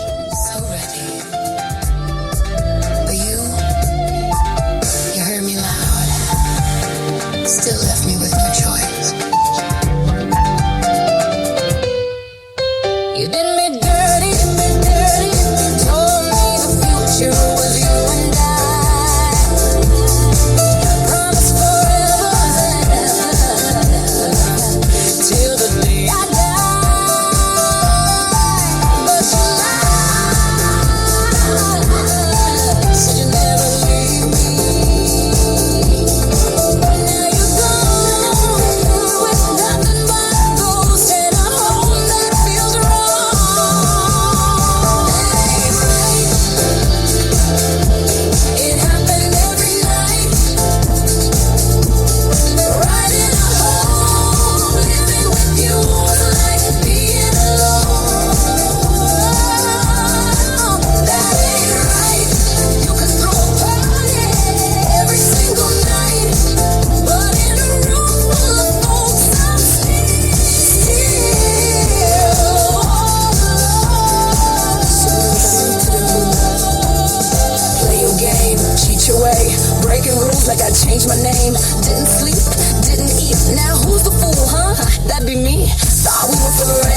So ready. But you heard me loud. Still left me with no choice. You did me dirty, told me the future was you and I. Promise forever, till the day I die. But you lied, said you'd never leave me. Now you're gone with nothing but a ghost and a hole that feels wrong. That ain't right. It happened every night. Riding a home, living with you was like being alone. That ain't right. You can throw a party every single night, but in a room full of folks, I'm still all alone. Play your game, cheat your way, breaking rules like I changed my name. Didn't sleep, didn't eat. Now who's the fool, huh? That'd be me. Thought we were forever.